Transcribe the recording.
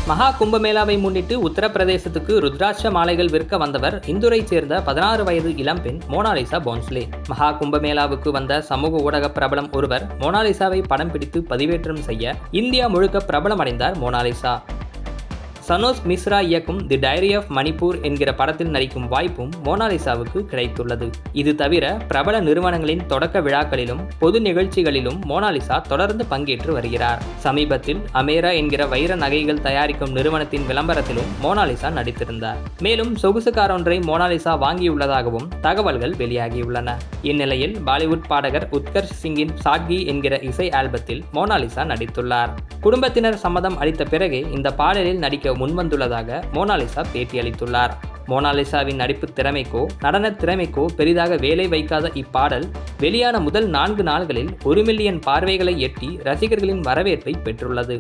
மகா கும்பமேளாவை முன்னிட்டு உத்தரப்பிரதேசத்துக்கு ருத்ராட்ச மாலைகள் விற்க வந்தவர் இந்தூரைச் சேர்ந்த 16 வயது இளம்பெண் மோனாலிசா போன்ஸ்லே. மகா கும்பமேளாவுக்கு வந்த சமூக ஊடக பிரபலம் ஒருவர் மோனாலிசாவை படம் பிடித்து பதிவேற்றம் செய்ய இந்தியா முழுக்க பிரபலமடைந்தார் மோனாலிசா. சனோஜ் மிஸ்ரா இயக்கும் தி டைரி ஆஃப் மணிப்பூர் என்கிற படத்தில் நடிக்கும் வாய்ப்பும் மோனாலிசாவுக்கு கிடைத்துள்ளது. இது தவிர பிரபல நிறுவனங்களின் தொடக்க விழாக்களிலும் பொது நிகழ்ச்சிகளிலும் மோனாலிசா தொடர்ந்து பங்கேற்று வருகிறார். சமீபத்தில் அமேரா என்கிற வைர நகைகள் தயாரிக்கும் நிறுவனத்தின் விளம்பரத்திலும் மோனாலிசா நடித்திருந்தார். மேலும் சொகுசு கார் ஒன்றை மோனாலிசா வாங்கியுள்ளதாகவும் தகவல்கள் வெளியாகியுள்ளன. இந்நிலையில் பாலிவுட் பாடகர் உத்கர்ஷ் சிங்கின் சாட்கி என்கிற இசை ஆல்பத்தில் மோனாலிசா நடித்துள்ளார். குடும்பத்தினர் சம்மதம் அளித்த பிறகே இந்த பாடலில் நடிக்க முன்வந்துள்ளதாக மோனாலிசா பேட்டியளித்துள்ளார். மோனாலிசாவின் நடிப்பு திறமைக்கோ நடன திறமைக்கோ பெரிதாக வேலை வைக்காத இப்பாடல் வெளியான முதல் 4 நாள்களில் 1 மில்லியன் பார்வைகளை எட்டி ரசிகர்களின் வரவேற்பை பெற்றுள்ளது.